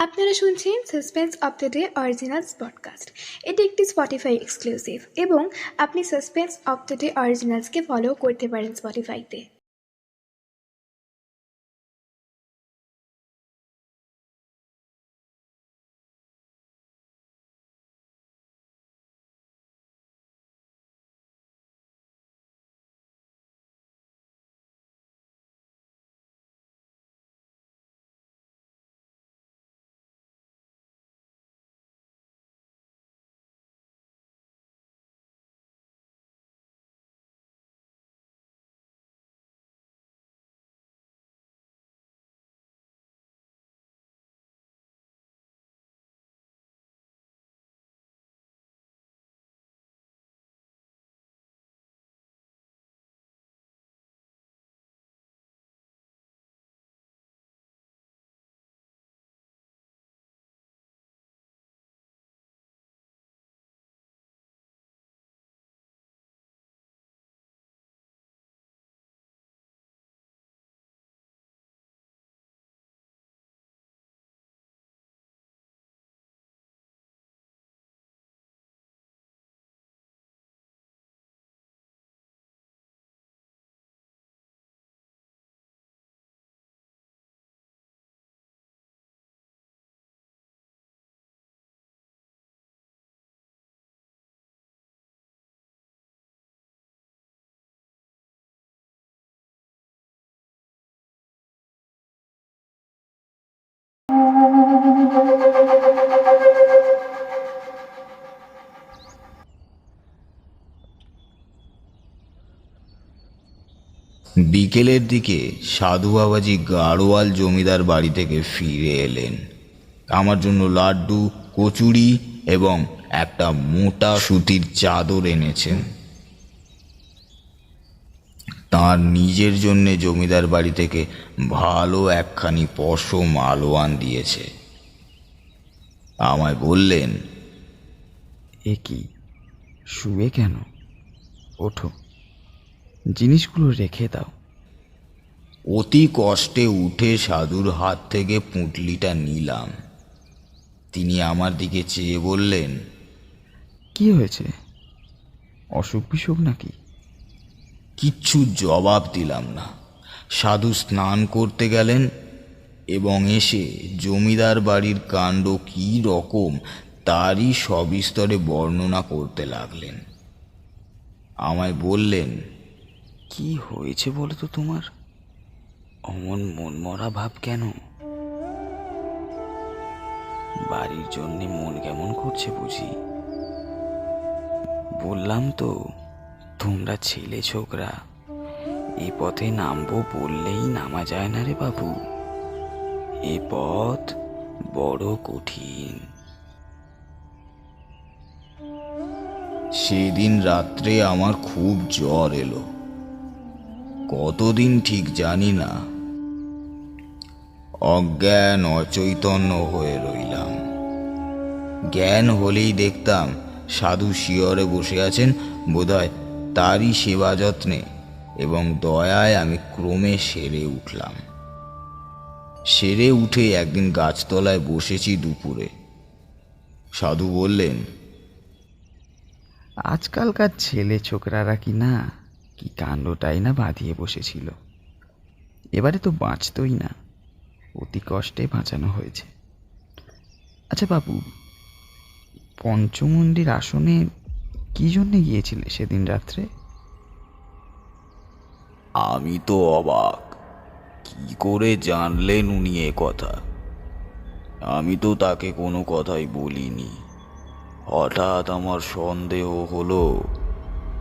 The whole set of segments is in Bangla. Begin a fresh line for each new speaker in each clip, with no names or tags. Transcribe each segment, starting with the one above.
আপনারা শুনছেন suspense of the day originals podcast. এটি একটি স্পটিফাই এক্সক্লুসিভ এবং আপনি সাসপেন্স অফ দ্য ডে অরিজিনালসকে ফলো করতে পারেন স্পটিফাইতে।
বিকেলের দিকে সাধু বাবাজি গাড়োয়াল জমিদার বাড়ি থেকে ফিরে এলেন। আমার জন্য লাড্ডু, কচুরি এবং একটা মোটা সুতির চাদর এনেছেন। তার নিজের জন্যে জমিদার বাড়ি থেকে ভালো একখানি পশম মালোয়ান দিয়েছে। আমায় বললেন,
এ কি, শুয়ে কেন? ওঠো, জিনিসগুলো রেখে দাও।
অতি কষ্টে উঠে সাধুর হাত থেকে পুঁটলিটা নিলাম। তিনি আমার দিকে চেয়ে বললেন,
কি হয়েছে? অসুখ বিসুখ নাকি?
কিচ্ছু জবাব দিলাম না। সাধু স্নান করতে গেলেন এবং এসে জমিদার বাড়ির কাণ্ড কী রকম তারই সবিস্তরে বর্ণনা করতে লাগলেন। আমায় বললেন,
কি হয়েছে বলো তো তোমার? অমন মনমরা ভাব কেন? বাড়ির জন্যে মন কেমন করছে বুঝি? বললাম তো, তোমরা ছেলে ছোকরা, এ পথে নামবো বললেই নামা যায় না রে বাবু। এ পথ বড় কঠিন।
সেদিন রাত্রে আমার খুব জ্বর এলো। কতদিন ঠিক জানি না। অজ্ঞান অচৈতন্য হয়ে রইলাম। জ্ঞান হলেই দেখতাম সাধু শিয়রে বসে আছেন, বোধহয় তারই সেবা যত্নে এবং দয়ায় আমি ক্রমে সেরে উঠলাম। সেরে উঠে একদিন গাছতলায় বসেছি দুপুরে। সাধু বললেন,
আজকালকার ছেলে ছোকরারা কি না কি কাণ্ডটাই না বাঁধিয়ে বসেছিল। এবারে তো বাঁচতই না, অতি কষ্টে বাঁচানো হয়েছে। আচ্ছা বাবু, পঞ্চমুণ্ডির আসনে কি জন্যে গিয়েছিলে সেদিন রাত্রে?
আমি তো অবাক, কি করে জানলেন উনি এ কথা? আমি তো তাকে কোনো কথাই বলিনি। হঠাৎ আমার সন্দেহ হলো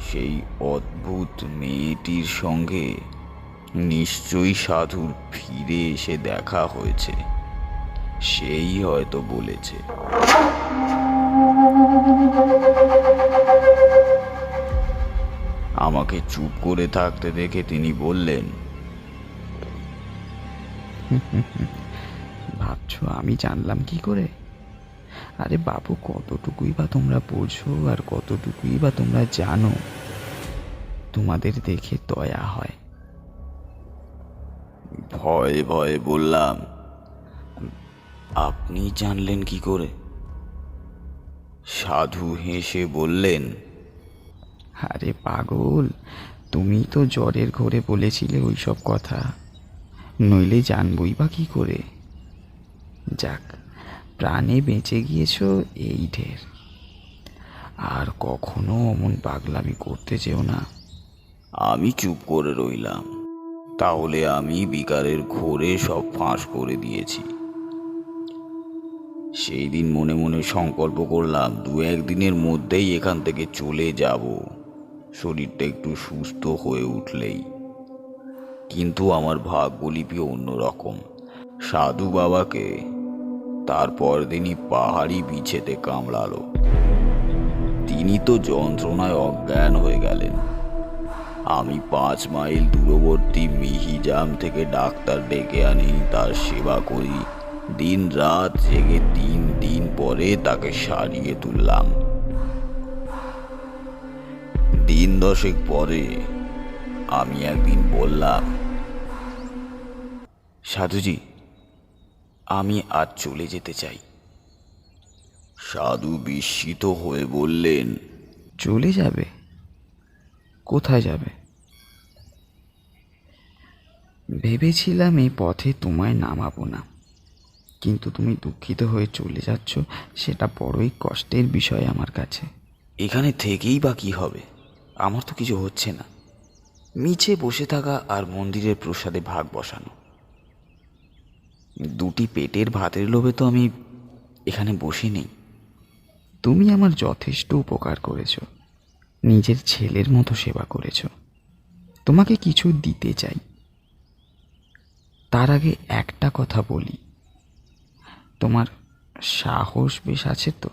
সেই অদ্ভুত মেয়েটির সঙ্গে নিশ্চয়ই সাধুর ফিরে এসে দেখা হয়েছে। সেই হয়তো বলেছে। আমাকে চুপ করে থাকতে দেখে তিনি বললেন,
ভাবছো আমি জানলাম কি করে? আরে বাবু, কতটুকুই বা তোমরা বোঝো আর কতটুকুই বা তোমরা জানো? তোমাদের দেখে দয়া হয়,
ভয়ে ভয়ে বললাম, আপনি জানলেন কি করে? সাধু হেসে বললেন,
আরে পাগল, তুমি তো জ্বরের ঘোরে বলেছিলে ওই সব কথা, নইলে জানবই বা কি করে। যাক, প্রাণে বেঁচে গিয়েছো, এই ঢের। আর কখনো অমন পাগলামি করতে যেও না।
আমি চুপ করে রইলাম। তাহলে আমি বিকারের ঘোরে সব ফাঁস করে দিয়েছি। সেই দিন মনে মনে সংকল্প করলাম 2-1 দিনের মধ্যেই এখান থেকে চলে যাব, শরীরটা একটু সুস্থ হয়ে উঠলেই। কিন্তু আমার ভাগ্যলিপি অন্যরকম। সাধু বাবাকে তারপর দিনই পাহাড়ি বিছেতে কামড়ালো। তিনি তো যন্ত্রণায় অজ্ঞান হয়ে গেলেন। আমি 5 মাইল দূরবর্তী মিহিজাম থেকে ডাক্তার ডেকে আনি, তার সেবা করি, দিন রাত জেগে 3 দিন পরে তাকে সারিয়ে তুললাম। দিন 10 পরে আমি একদিন বললাম, সাধুজি, আমি আজ চলে যেতে চাই। সাধু বিস্মিত হয়ে বললেন,
চলে যাবে? কোথায় যাবে? ভেবেছিলাম এই পথে তোমায় নামাবো না, কিন্তু তুমি দুঃখিত হয়ে চলে যাচ্ছ, সেটা বড়ই কষ্টের বিষয় আমার কাছে।
এখানে থেকেই বা কি হবে? আমার তো কিছু হচ্ছে না। মিছে বসে থাকা আর মন্দিরের প্রসাদে ভাগ বসানো, 2টি পেটের ভাতের লোভে তো আমি এখানে বসে নেই।
তুমি আমার যথেষ্ট উপকার করেছ, নিজের ছেলের মতো সেবা করেছ। তোমাকে কিছু দিতে চাই। তার আগে একটা কথা বলি, তোমার সাহস বেশ আছে তো?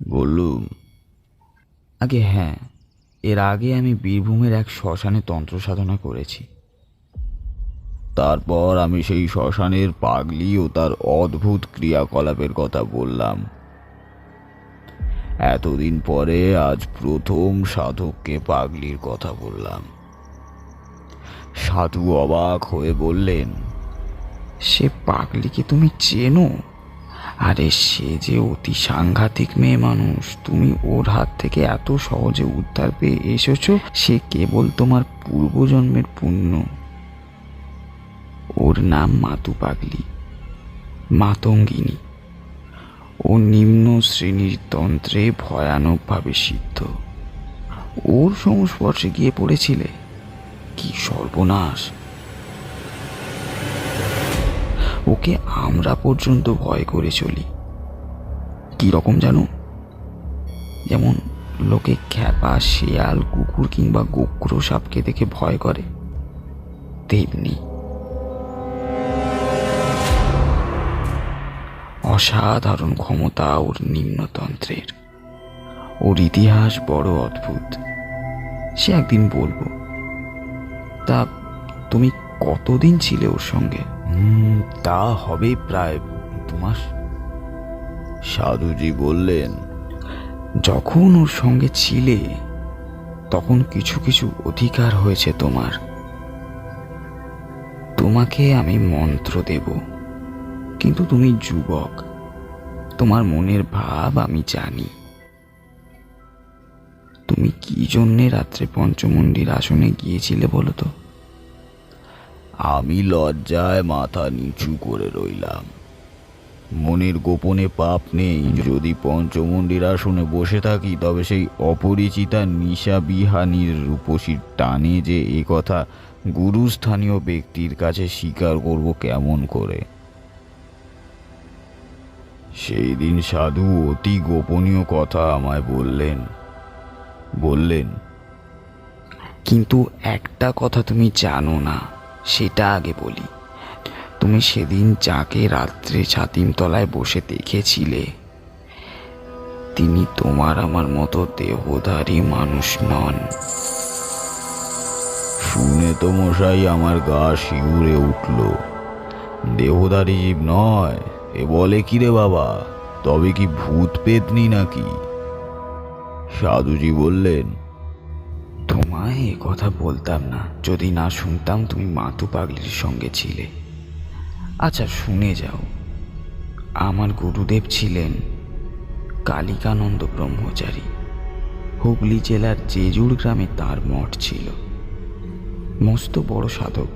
বললুম,
আগে হ্যাঁ, এর আগে আমি বীরভূমের এক শ্মশানে তন্ত্র সাধনা করেছি।
তারপর আমি সেই শ্মশানের পাগলি ও তার অদ্ভুত ক্রিয়াকলাপের কথা বললাম। এতদিন পরে আজ প্রথম সাধককে পাগলির কথা বললাম। সাধু অবাক হয়ে বললেন,
সে পাগলিকে তুমি চেনো? আরে সে যে অতি সাংঘাতিক মেয়ে মানুষ, তুমি ওর হাত থেকে এত সহজে উদ্ধার পেয়ে এসেছো, সে কেবল তোমার পূর্বজন্মের পুণ্য। ওর নাম মাতু পাগলি, মাতঙ্গিনী। ও নিম্ন শ্রেণীর তন্ত্রে ভয়ানকভাবে সিদ্ধ। ওর সংস্পর্শে গিয়ে পড়েছিলে, কি সর্বনাশ! ওকে আমরা পর্যন্ত ভয় করে চলি। কি রকম জানো? যেমন লোকে খ্যাপা শেয়াল, কুকুর কিংবা গোগ্র সাপকে দেখে ভয় করে, তেমনি। অসাধারণ ক্ষমতা ওর নিম্নতন্ত্রের। ওর ইতিহাস বড় অদ্ভুত, সে একদিন বলবো। তা তুমি কতদিন ছিলে ওর সঙ্গে?
তা হবে প্রায় 2 মাস। সাধুজি বললেন,
যখন ওর সঙ্গে ছিলে তখন কিছু কিছু অধিকার হয়েছে তোমার। তোমাকে আমি মন্ত্র দেব, কিন্তু তুমি যুবক, তোমার মনের ভাব আমি জানি। তুমি কি জন্যে রাত্রে পঞ্চমুণ্ডির আসনে গিয়েছিলে বলো তো?
আমি লজ্জায় মাথা নিচু করে রইলাম। মনের গোপনে পাপ নেই। যদি পঞ্চমুণ্ডির আসনে বসে থাকি, তবে সেই অপরিচিতা নিশা বিহানির রূপসীর টানে যে এ কথা গুরুস্থানীয় ব্যক্তির কাছে স্বীকার করব কেমন করে? সেই দিন সাধু অতি গোপনীয় কথা আমায় বললেন,
কিন্তু একটা কথা তুমি জানো না, সেটা আগে বলি। তুমি সেদিন যাকে রাত্রে ছাতিম তলায় বসে দেখেছিলে, তিনি তোমার আমার মতো দেহধারী মানুষ নন।
শুনে তো মশাই আমার গা শিউরে উঠল। দেহধারী জীব নয়, এ বলে কি রে বাবা? তবে কি ভূত পেতনি নাকি? সাধুজি বললেন,
তোমার তোমায় এ কথা বলতাম না যদি না শুনতাম তুমি মাতু পাগলির সঙ্গে ছিলে। আচ্ছা শুনে যাও, আমার গুরুদেব ছিলেন কালিকানন্দ ব্রহ্মচারী। হুগলি জেলার জেজুর গ্রামে তার মঠ ছিল। মস্ত বড় সাধক।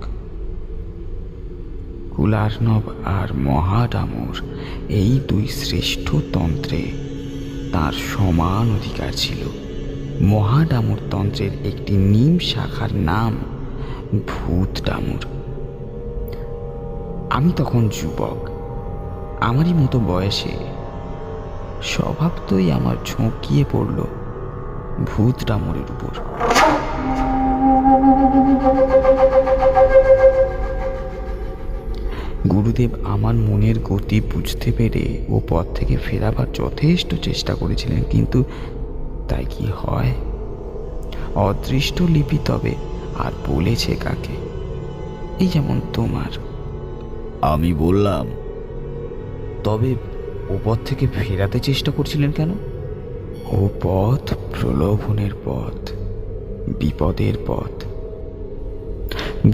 কুলার্ণব আর মহাডামর এই দুই শ্রেষ্ঠ তন্ত্রে তার সমান অধিকার ছিল। মহাডামর তন্ত্রের একটি নিম শাখার নাম ভূত ডামর। আমি তখন যুবক, আমারই মতো বয়সে। স্বভাবতই আমার ঝোঁকিয়ে পড়ল ভূত ডামরের উপর। গুরুদেব আমার মনের গতি বুঝতে পেরে ও পথ থেকে ফেরাবার যথেষ্ট চেষ্টা করেছিলেন, কিন্তু তাই কি হয়? অদৃষ্ট লিপি তবে আর বলেছে কাকে? এই যেমন তোমার।
আমি বললাম,
তবে ও পথ থেকে ফেরাতে চেষ্টা করছিলেন কেন? ও পথ প্রলোভনের পথ, বিপদের পথ।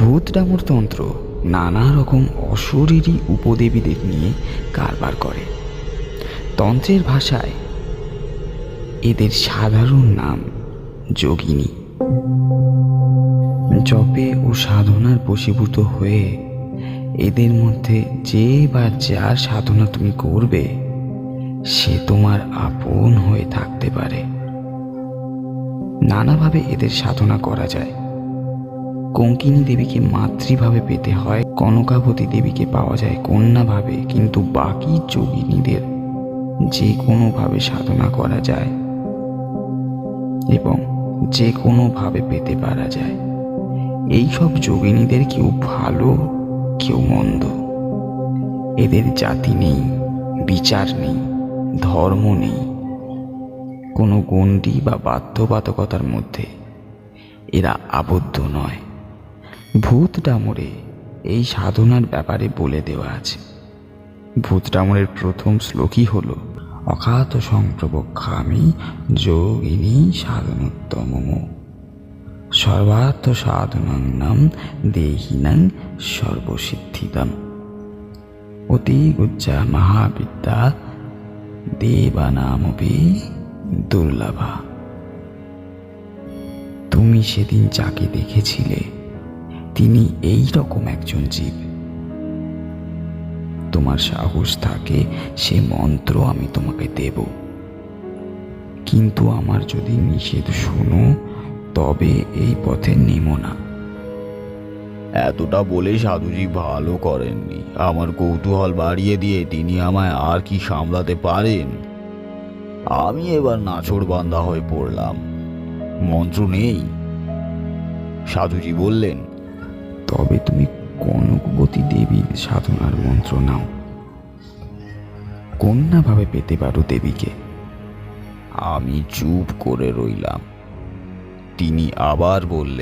ভূত ডামর তন্ত্র নানা রকম অশরীরী উপদেবীদের নিয়ে কারবার করে। তন্ত্রের ভাষায় এদের সাধারণ নাম যোগিনী। জপে ও সাধনার বশীভূত হয়ে এদের মধ্যে যে বা যার সাধনা তুমি করবে সে তোমার আপন হয়ে থাকতে পারে। নানাভাবে এদের সাধনা করা যায়। কঙ্কিনী দেবীকে মাতৃভাবে পেতে হয়, কনকাবতী দেবীকে পাওয়া যায় কন্যাভাবে, কিন্তু বাকি যোগিনীদের যে কোনোভাবে সাধনা করা যায় এবং যে কোনোভাবে পেতে পারা যায়। এই সব যোগিনীদের কেউ ভালো, কেউ মন্দ। এদের জাতি নেই, বিচার নেই, ধর্ম নেই, কোনো গণ্ডি বা বাধ্যবাধকতার মধ্যে এরা আবদ্ধ নয়। ভূত ডামরে এই সাধনার ব্যাপারে বলে দেওয়া আছে। ভূত ডামরের প্রথম শ্লোকই হল অখাত সংপ্রবক্ষামি যোগিনী সাধনোত্তম সর্বার্থ সাধনাং নাম দেহিনাং সর্বসিদ্ধিদম অতি গুজ্জা মহাবিদ্যা দেবানামপি দুর্লভা। তুমি সেদিন যাকে দেখেছিলে তিনি এই রকম একজন জীব। তোমার সাহস থাকে সে মন্ত্র আমি তোমাকে দেব, কিন্তু আমার যদি নিষেধ শোনো তবে এই পথে নেমো না।
এতটা বলে সাধুজি ভালো করেননি। আমার কৌতূহল বাড়িয়ে দিয়ে তিনি আমায় আর কি সামলাতে পারেন। আমি এবার নাছোড়বান্দা হয়ে পড়লাম। মন্ত্র নেই। সাধুজি বললেন,
তবে তুমি কনকবতী দেবীর সাধনার মন্ত্র নাও, কন্যাভাবে পেতে পারো দেবীকে।
আমি চুপ করে রইলাম। তিনি আবার বললেন,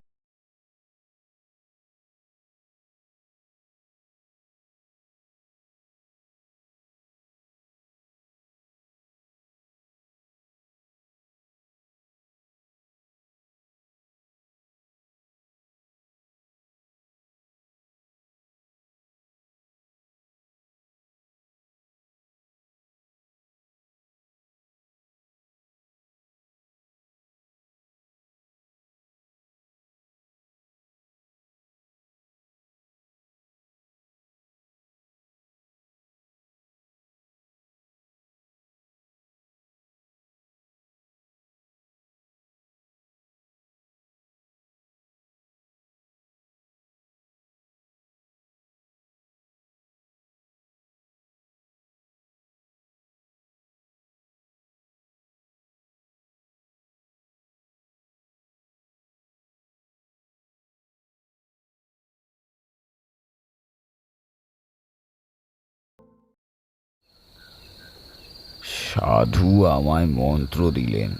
সাধু আমায় মন্ত্র দিলেন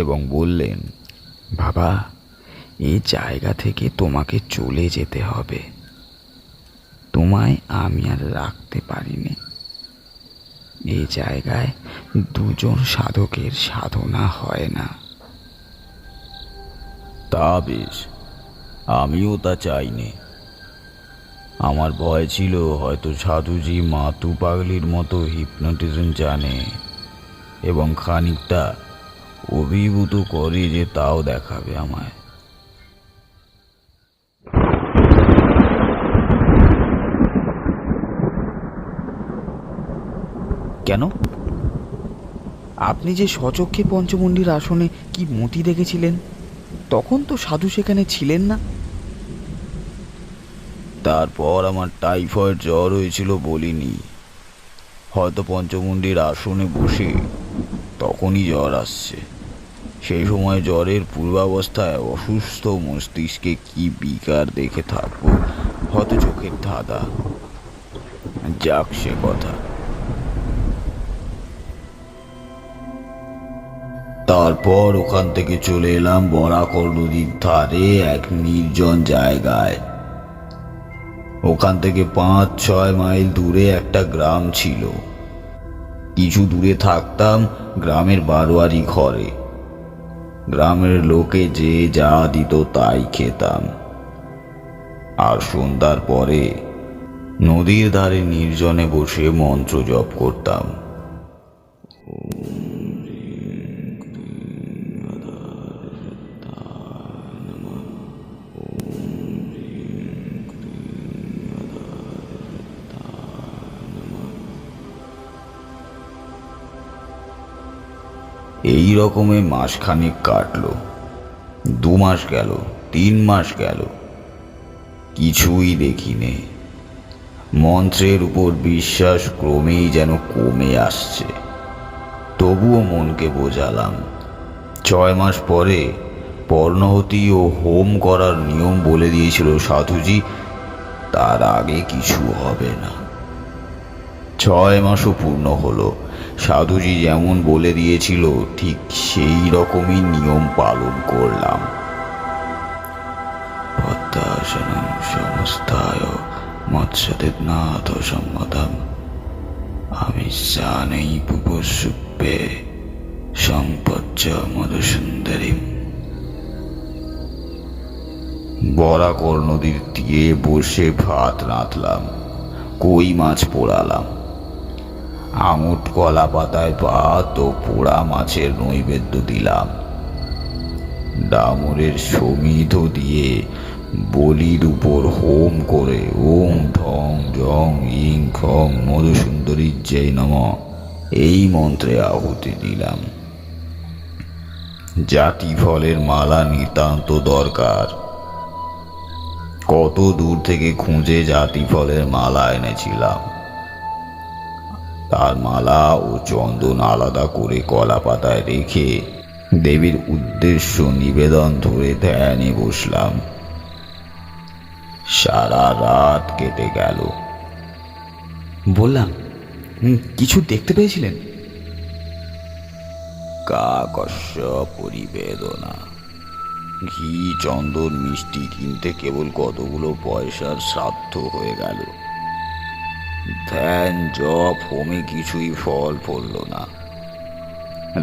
এবং বললেন,
বাবা, এই জায়গা থেকে তোমাকে চলে যেতে হবে। তোমায় আমি আর রাখতে পারিনি। এই জায়গায় দুজন সাধকের সাধনা হয় না।
তা বেশ, আমিও তা চাইনি। আমার ভয় ছিল হয়তো সাধুজি মাতু পাগলির মতো হিপনোটিজম জানে এবং খানিকটা অভিভূত করে যে তাও দেখাবে আমায়।
কেন? আপনি যে সচক্ষে পঞ্চমুণ্ডির আসনে কি মতি দেখেছিলেন, তখন তো সাধু সেখানে ছিলেন না।
তারপর আমার টাইফয়েড জ্বর হয়েছিল বলিনি, হয়তো পঞ্চমুণ্ডির আসনে বসে তখনই জ্বর আসছে। সেই সময় জ্বরের পূর্বাবস্থায় অসুস্থ মস্তিষ্কে কি বিকার দেখে থাকবো, হয়তো চোখের ধাঁধা। যাক সে কথা। তারপর ওখান থেকে চলে এলাম বরাকর নদীর ধারে এক নির্জন জায়গায়। ওখান থেকে 5-6 মাইল দূরে একটা গ্রাম ছিল। কিছু দূরে থাকতাম গ্রামের বারোয়ারি ঘরে। গ্রামের লোকে যে যা দিত তাই খেতাম। আর সন্ধ্যার পরে নদীর ধারে নির্জনে বসে মন্ত্র জপ করতাম। এই রকমে মাসখানেক কাটলো, 2 মাস গেল, 3 মাস গেল, কিছুই দেখিনি। মন্ত্রের উপর বিশ্বাস ক্রমেই যেন কমে আসছে। তবুও মনকে বোঝালাম 6 মাস পরে পর্ণহতি ও হোম করার নিয়ম বলে দিয়েছিল সাধুজি, তার আগে কিছু হবে না। 6 মাসও পূর্ণ হলো। সাধুজি যেমন বলে দিয়েছিল ঠিক সেই রকমই নিয়ম পালন করলাম। পদ্মাসনং সমস্তায় মৎস্যদেবনাথ সম্মতম আমি জানেই পুপসুপে সংপজ্জ মধুসুন্দরীম। বরাকর নদীর তীরে বসে ভাত রাঁধলাম, কই মাছ পোড়ালাম, আঙুট কলা পাতায় ভাত ও পোড়া মাছের নৈবেদ্য দিলাম। ডামরের সমিধ দিয়ে বলির উপর হোম করে ওং ঢং জং ইং খং মধুসুন্দরী জয় নমঃ এই মন্ত্রে আহুতি দিলাম। জাতি ফলের মালা নিতান্ত দরকার। কত দূর থেকে খুঁজে জাতি ফলের মালা এনেছিলাম। তার মালা ও চন্দন আলাদা করে কলা পাতায় রেখে দেবীর উদ্দেশ্য নিবেদন ধরে ধ্যানে বসলাম। সারা রাত কেটে গেল।
বললাম, কিছু দেখতে পেয়েছিলেন?
কাকস্য পরিবেদনা। ঘি চন্দন মিষ্টি কিনতে কেবল কতগুলো পয়সার শ্রাদ্ধ হয়ে গেল। ধ্যান জপ হোমে কিছুই ফল পড়ল না।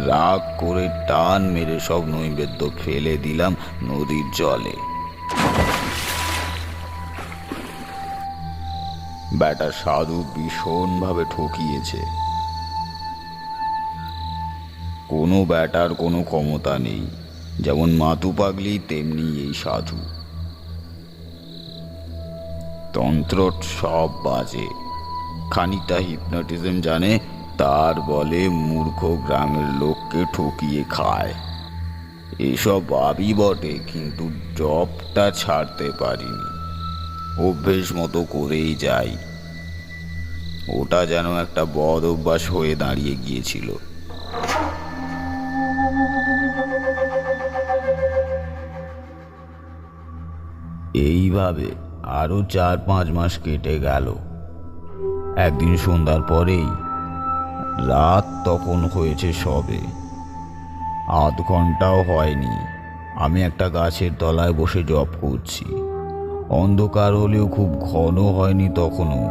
রাগ করে টান মেরে সব নৈবেদ্য ফেলে দিলাম নদীর জলে। ব্যাটা সাধু ভীষণভাবে ঠকিয়েছে। কোনো ব্যাটার কোনো ক্ষমতা নেই, যেমন মাতু পাগলি তেমনি এই সাধু। তন্ত্র সব বাজে, খানিকটা হিপনোটিজম জানে, তার বলে মূর্খ গ্রামের লোককে ঠকিয়ে খায়। এসব ভাবি বটে, কিন্তু জবটা ছাড়তে পারিনি। অভ্যেস মতো করেই যাই। ওটা যেন একটা বদ অভ্যাস হয়ে দাঁড়িয়ে গিয়েছিল। এইভাবে আরো 4-5 মাস কেটে গেল। একদিন সন্ধ্যার পরেই, রাত তখন হয়েছে সবে, আধ ঘন্টাও হয়নি, আমি একটা গাছের তলায় বসে জপ করছি। অন্ধকার হলেও খুব ঘন হয়নি তখনও।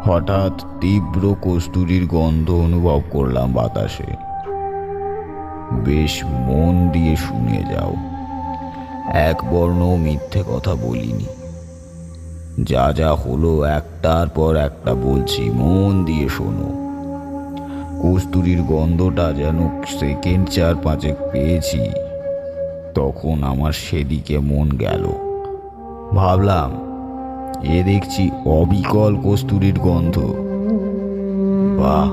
হঠাৎ তীব্র কস্তুরীর গন্ধ অনুভব করলাম বাতাসে। বেশ মন দিয়ে শুনে যাও। এক বর্ণ মিথ্যে কথা বলিনি। যা যা হলো একটার পর একটা বলছি, মন দিয়ে শোনো। কস্তুরীর গন্ধটা যেন সেকেন্ড 4-5 পেয়েছি, তখন আমার সেদিকে মন গেল। ভাবলাম, এ দেখছি অবিকল কস্তুরীর গন্ধ। বাহ,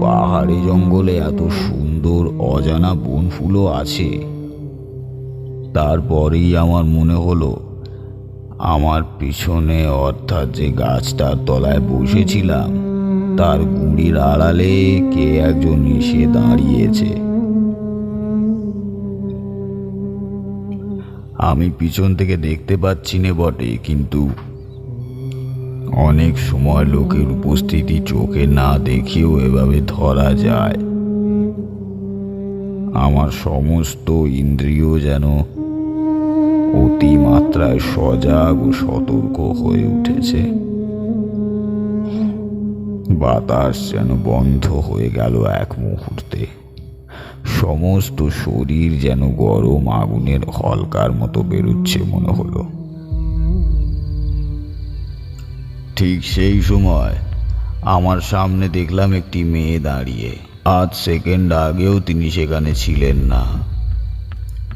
পাহাড়ে জঙ্গলে এত সুন্দর অজানা বনফুলও আছে। তারপরেই আমার মনে হলো, আমার পিছনে অর্থাৎ যে গাছটার তলায় বসেছিলাম তার গুঁড়ির আড়ালে কে একজন এসে দাঁড়িয়েছে। আমি পিছন থেকে দেখতে পাচ্ছি না বটে, কিন্তু অনেক সময় লোকের উপস্থিতি চোখে না দেখেও এভাবে ধরা যায়। আমার সমস্ত ইন্দ্রিয় যেন অতিমাত্রায় সজাগ ও সতর্ক হয়ে উঠেছে। বাতাস যেন বন্ধ হয়ে গেল এক মুহূর্তে। সমস্ত শরীর যেন গরম আগুনের হলকার মতো বেরোচ্ছে মনে হলো। ঠিক সেই সময় আমার সামনে দেখলাম একটি মেয়ে দাঁড়িয়ে। আধ সেকেন্ড আগেও তিনি সেখানে ছিলেন না।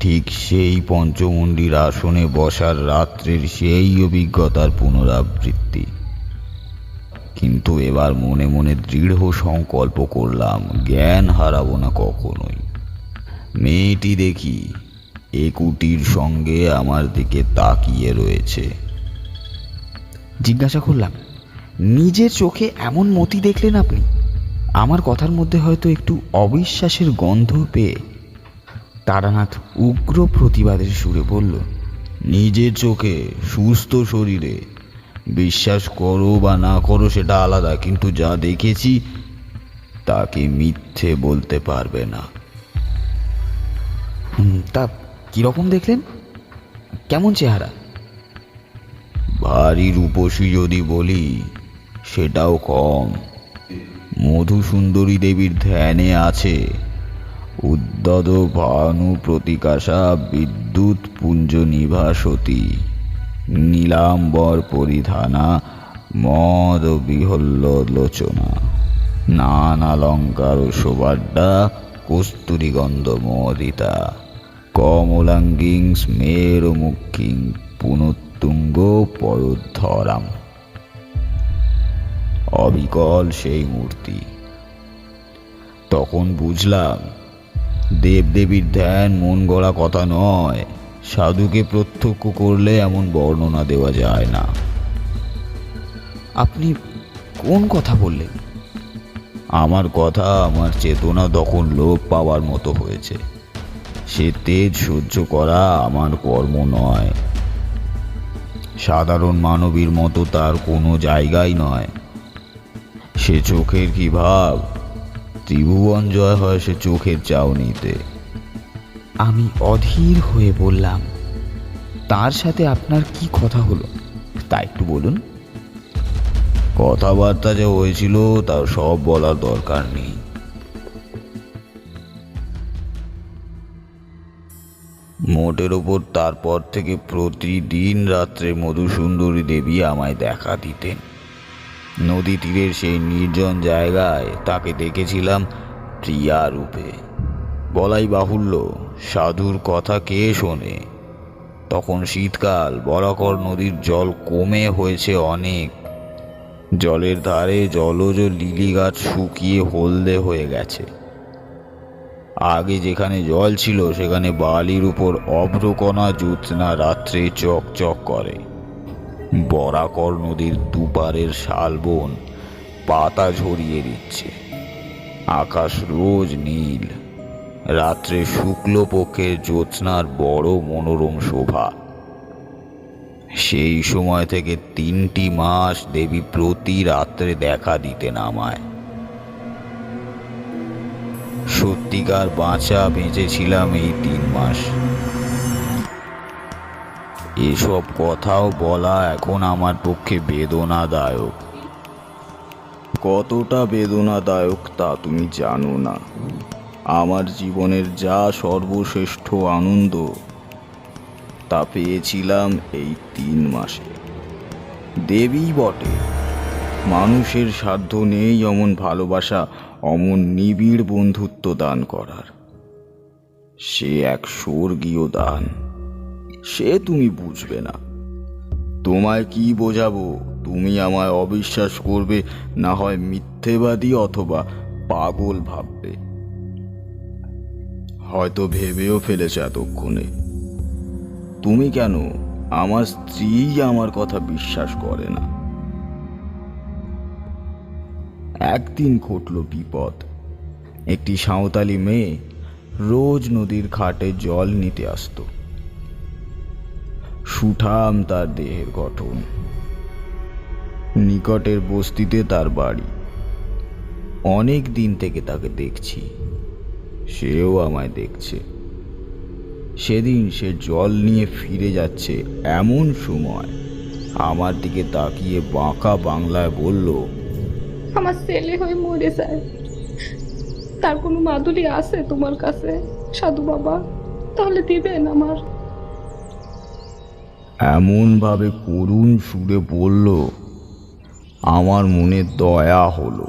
ঠিক সেই পঞ্চমুণ্ডির আসনে বসার রাত্রের সেই অভিজ্ঞতার পুনরাবৃত্তি। কিন্তু এবার মনে মনে দৃঢ় সংকল্প করলাম, জ্ঞান হারাবো না কখনোই। মেয়েটি দেখি একুটির সঙ্গে আমার দিকে তাকিয়ে রয়েছে।
জিজ্ঞাসা করলাম, নিজের চোখে এমন মতি দেখলেন আপনি? আমার কথার মধ্যে হয়তো একটু অবিশ্বাসের গন্ধ পেয়ে তারানাথ উগ্র প্রতিবাদের সুরে বলল,
নিজের চোখে, সুস্থ শরীরে। বিশ্বাস করো বা না করো সেটা আলাদা, কিন্তু যা দেখেছি তাকে মিথ্যে বলতে পারবে না।
তা কিরকম দেখলেন? কেমন চেহারা?
ভারী রূপসী যদি বলি সেটাও কম। মধুসুন্দরী দেবীর ধ্যানে আছে। উদ্যত ভানু প্রতিকাশা বিদ্যুৎ পুঞ্জ নিভাসতী, নীলাম্বর পরিধানা মদ বিহল্ল লোচনা, নানালঙ্কার শোভাড্ডা কস্তুরী গন্ধ মোদিতা, কমলাঙ্গিং স্মের মুখিং পুনতুঙ্গ পয়োধরাম। অবিকল সেই মূর্তি। তখন বুঝলাম, দেবদেবীর ধ্যান মন গড়া কথা নয়। সাধুকে প্রত্যক্ষ করলে এমন বর্ণনা দেওয়া যায় না।
আপনি কোন কথা বললেন?
আমার কথা, আমার চেতনা তখন লোপ পাওয়ার মতো হয়েছে। সে তেজ সহ্য করা আমার কর্ম নয়। সাধারণ মানবীর মতো তার কোনো জায়গাই নয়। সে চোখের কি ভাব, ত্রিভুবন জয় হয় সে চোখের চাউনিতে।
আমি অধীর হয়ে বললাম, তার সাথে আপনার কি কথা হলো তা একটু বলুন।
কথাবার্তা যে হয়েছিল তা সব বলার দরকার নেই। মোটের ওপর তারপর থেকে প্রতিদিন রাত্রে মধুসুন্দরী দেবী আমায় দেখা দিতেন। নদী তীরের সেই নির্জন জায়গায় তাকে দেখেছিলাম প্রিয়া রূপে। বলাই বাহুল্য, সাধুর কথা কে শোনে? তখন শীতকাল, বরাকর নদীর জল কমে হয়েছে অনেক। জলের ধারে জলজ লিলি গাছ শুকিয়ে হলদে হয়ে গেছে। আগে যেখানে জল ছিল সেখানে বালির উপর অভ্রকণা জ্যোৎস্না রাত্রে চকচক করে। বরাকর নদীর দুপারের শালবন পাতা ঝরিয়ে দিচ্ছে। আকাশ রোজ নীল। রাত্রে শুক্লপক্ষের জ্যোৎস্নার বড় মনোরম শোভা। সেই সময় থেকে 3টি মাস দেবী প্রতি রাত্রে দেখা দিতেন আমায়। সত্যিকার বাঁচা বেঁচেছিলাম এই 3 মাস। এসব কথাও বলা এখন আমার পক্ষে বেদনাদায়ক। কতটা বেদনাদায়ক তা তুমি জানো না। আমার জীবনের যা সর্বশ্রেষ্ঠ আনন্দ তা পেয়েছিলাম এই 3 মাসে। দেবী বটে, মানুষের সাধ্য নেই অমন ভালোবাসা, অমন নিবিড় বন্ধুত্ব দান করার। সে এক স্বর্গীয় দান, সে তুমি বুঝবে না। তোমায় কি বোঝাবো? তুমি আমায় অবিশ্বাস করবে, না হয় মিথ্যেবাদী অথবা পাগল ভাববে। হয়তো ভেবেও ফেলেছ এতক্ষণে। তুমি কেন, আমার স্ত্রী আমার কথা বিশ্বাস করে না। একদিন ঘটল বিপদ। একটি সাঁওতালি মেয়ে রোজ নদীর ঘাটে জল নিতে আসতো। সুঠাম তার দেহের গঠন, নিকটের বস্তিতে তার বাড়ি। অনেক দিন থেকে তাকে দেখছি, সেও আমায় দেখছে। সেদিন সে জল নিয়ে ফিরে যাচ্ছে, এমন সময় আমার দিকে তাকিয়ে বাঁকা বাংলায় বলল,
আমার ছেলে হয়ে মরে যায়, তার কোনো মাদুলি আছে তোমার কাছে সাধু বাবা? তাহলে দিবেন আমার।
এমন ভাবে করুণ সুরে বলল, আমার মনে দয়া হলো।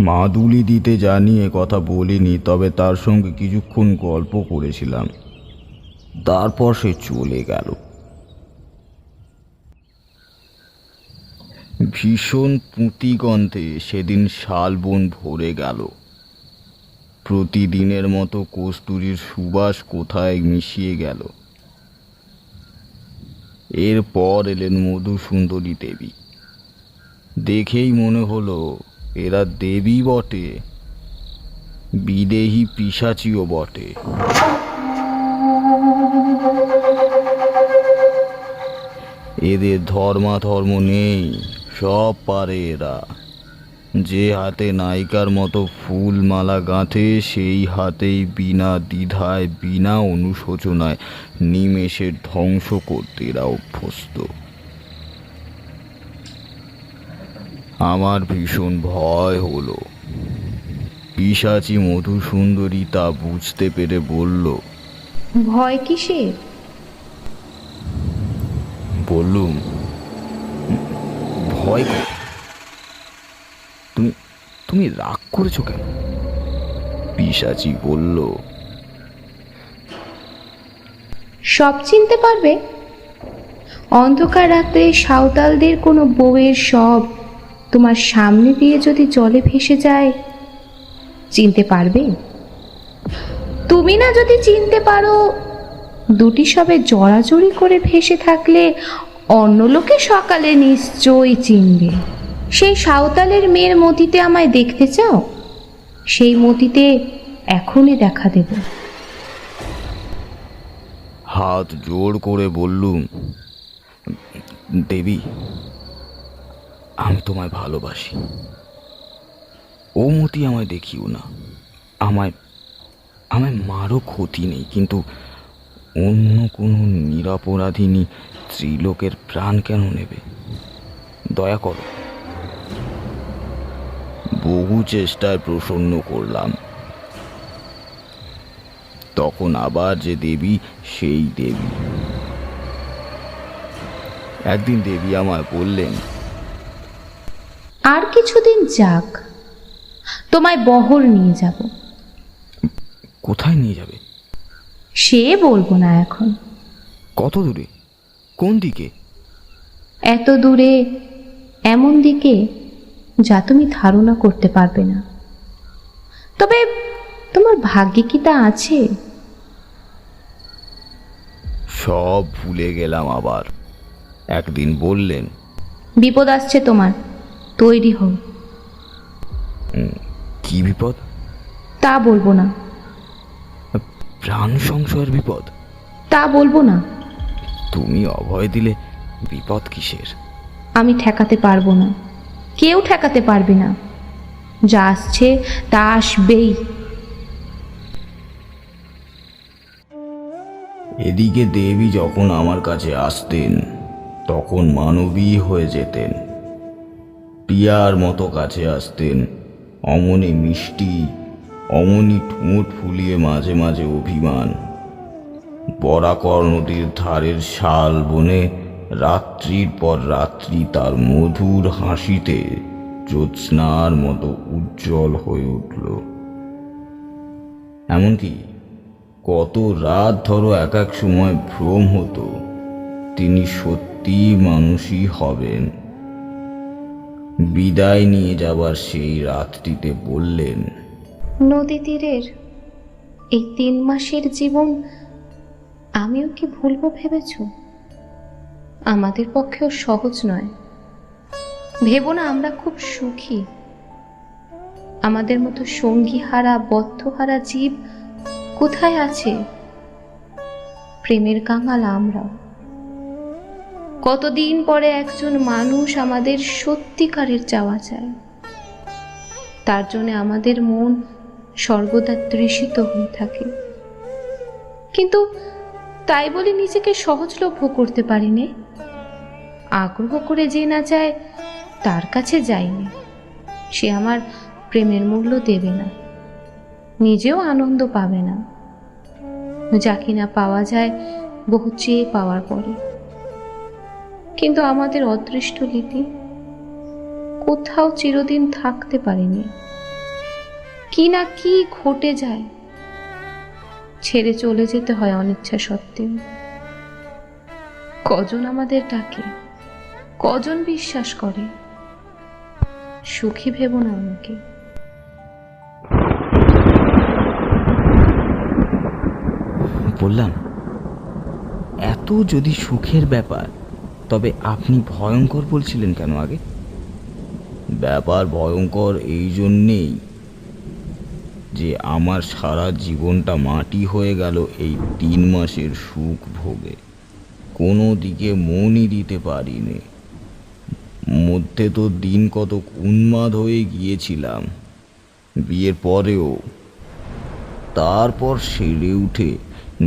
মাদুলি দিতে জানিয়ে কথা বলিনি, তবে তার সঙ্গে কিছুক্ষণ গল্প করেছিলাম। তারপর সে চলে গেল। ভীষণ পুঁতিগন্ধে সেদিন শালবন ভরে গেল। প্রতিদিনের মতো কস্তুরীর সুবাস কোথায় মিশিয়ে গেল। এরপর এলেন মধুসুন্দরী দেবী। দেখেই মনে হলো এরা দেবী বটে, বিদেহী পিশাচিও বটে। এদের ধর্মাধর্ম নেই, সব পারে এরা। যে হাতে নায়িকার মতো ফুল মালা গাঁথে, সেই হাতেই বিনা দ্বিধায় বিনা অনুশোচনায় নিমেষের ধ্বংস করতে এরা অভ্যস্ত। আমার ভীষণ ভয় হলো। পিশাচি মধুসুন্দরী তা বুঝতে পেরে বলল,
ভয় কিসের?
বললুম, ভয় কর। তুমি তুমি রাগ করেছো কেন? পিশাচি বলল,
সব চিনতে পারবে? অন্ধকার রাতে সাঁওতালদের কোনো বউয়ের সব তোমার সামনে দিয়ে যদি জলে ভেসে যায়, চিনতে পারবে? তুমি না যদি চিনতে পারো, দুটি সবে জড়াজড়ি করে ভেসে থাকলে অন্য লোকে সকালে নিশ্চয়ই চিনবে। সেই সাঁওতালের মেয়ের মতিতে আমায় দেখতে চাও? সেই মতিতে এখনই দেখা দেব।
হাত জোড় করে বললুম, দেবী, আমি তোমায় ভালোবাসি। ও মতি আমায় দেখিও না। আমায় আমায় মারও ক্ষতি নেই, কিন্তু অন্য কোনো নিরপরাধিনী স্ত্রীলোকের প্রাণ কেন নেবে? দয়া করো। বহু চেষ্টায় প্রসন্ন করলাম। তখন আবার যে দেবী, সেই দেবী। একদিন দেবী আমায় বললেন,
আর কিছুদিন যাক, তোমায় বহর নিয়ে যাব।
কোথায় নিয়ে যাবে?
সে বলবো না এখন।
কত দূরে? কোন দিকে?
এত দূরে, এমন দিকে যা তুমি ধারণা করতে পারবে না। তবে তোমার ভাগ্যে কি তা আছে?
সব ভুলে গেলাম আবার। একদিন বললেন,
বিপদ আসছে তোমার, তৈরি হও।
কি বিপদ?
তা বলবো না।
প্রাণ সংশয়ের বিপদ?
তা বলবো না।
তুমি অভয় দিলে বিপদ কিসের?
আমি ঠেকাতে পারবো না, কেউ ঠেকাতে পারবে না। যা আসছে তা আসবেই।
এদিকে দেবী যখন আমার কাছে আসতেন, তখন মানবী হয়ে যেতেন। প্রিয়ার মতো কাছে আসতেন, অমনি মিষ্টি, অমনি ঠোঁট ফুলিয়ে মাঝে মাঝে অভিমান। বরাকর নদীর ধারের শাল বনে রাত্রির পর রাত্রি তার মধুর হাসিতে জ্যোৎস্নার মতো উজ্জ্বল হয়ে উঠল। এমনকি কত রাত ধরো এক এক সময় ভ্রম হতো তিনি সত্যি মানুষই হবেন। বিদায় নিয়ে যাবার সেই রাতটিতে বললেন,
নদী তীরের এই 3 মাসের জীবন আমিও কি ভুলবো ভেবেছ? আমাদের পক্ষেও সহজ নয়। ভেবো না আমরা খুব সুখী। আমাদের মতো সঙ্গী হারা বদ্ধহারা জীব কোথায় আছে? প্রেমের কাঙাল আমরাও। কতদিন পরে একজন মানুষ আমাদের সত্যিকারের চাওয়া চায়। তার জন্য আমাদের মন সর্বদা তৃষিত হয়ে থাকে, কিন্তু তাই বলে নিজেকে সহজলভ্য করতে পারিনি। আগ্রহ করে যে না যায় তার কাছে যাইনি, সে আমার প্রেমের মূল্য দেবে না, নিজেও আনন্দ পাবে না, যা কিনা পাওয়া যায় বহু চেয়ে পাওয়ার পরে। কিন্তু আমাদের অদৃষ্ট লিপি কোথাও চিরদিন থাকতে পারেনি। কি না কি ঘটে যায়, ছেড়ে চলে যেতে হয় অনিচ্ছা সত্ত্বেও। কজন আমাদের ডাকে, কজন বিশ্বাস করে? সুখী ভেবো না আমাকে।
বললাম, এত যদি সুখের ব্যাপার, তবে আপনি ভয়ঙ্কর বলছিলেন কেন আগে?
ব্যাপার ভয়ঙ্কর এই জন্যেই যে আমার সারা জীবনটা মাটি হয়ে গেল এই 3 মাসের সুখ ভোগে। কোনো দিকে মনই দিতে পারিনি। মধ্যে তো দিন কতক উন্মাদ হয়ে গিয়েছিলাম বিয়ের পরেও। তারপর সেরে উঠে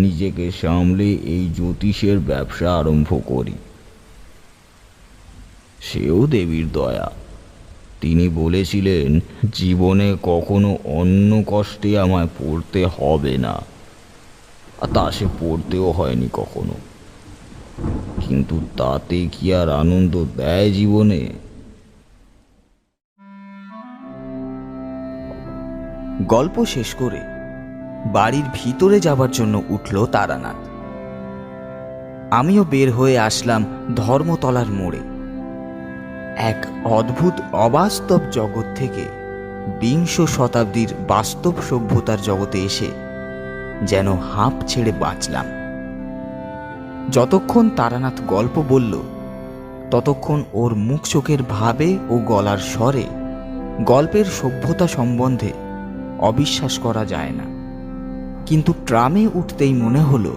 নিজেকে সামলে এই জ্যোতিষের ব্যবসা আরম্ভ করি। সেও দেবীর দয়া। তিনি বলেছিলেন জীবনে কখনো অন্য কষ্টে আমায় পড়তে হবে না, আর তা সে পড়তেও হয়নি কখনো। কিন্তু তাতে কি আর আনন্দ দেয় জীবনে?
গল্প শেষ করে বাড়ির ভিতরে যাবার জন্য উঠল তারানাথ। আমিও বের হয়ে আসলাম ধর্মতলার মোড়ে। এক অদ্ভুত অবাস্তব জগৎ থেকে 20 শতাব্দীর বাস্তব সভ্যতার জগতে এসে যেন হাঁপ ছেড়ে বাঁচলাম। যতক্ষণ তারানাথ গল্প বলল, ততক্ষণ ওর মুখ চোখের ভাবে ও গলার স্বরে গল্পের সভ্যতা সম্বন্ধে অবিশ্বাস করা যায় না। কিন্তু ট্রামে উঠতেই মনে হলো,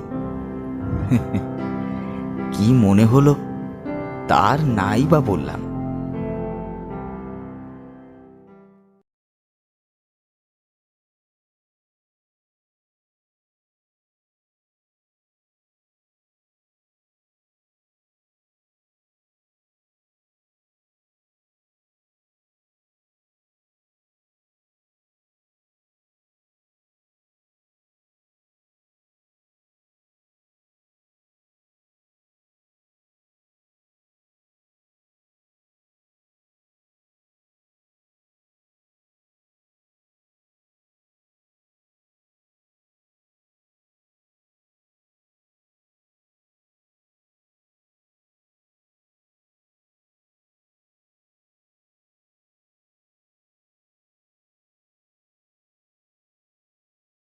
কি মনে হলো তার নাই বা বললাম।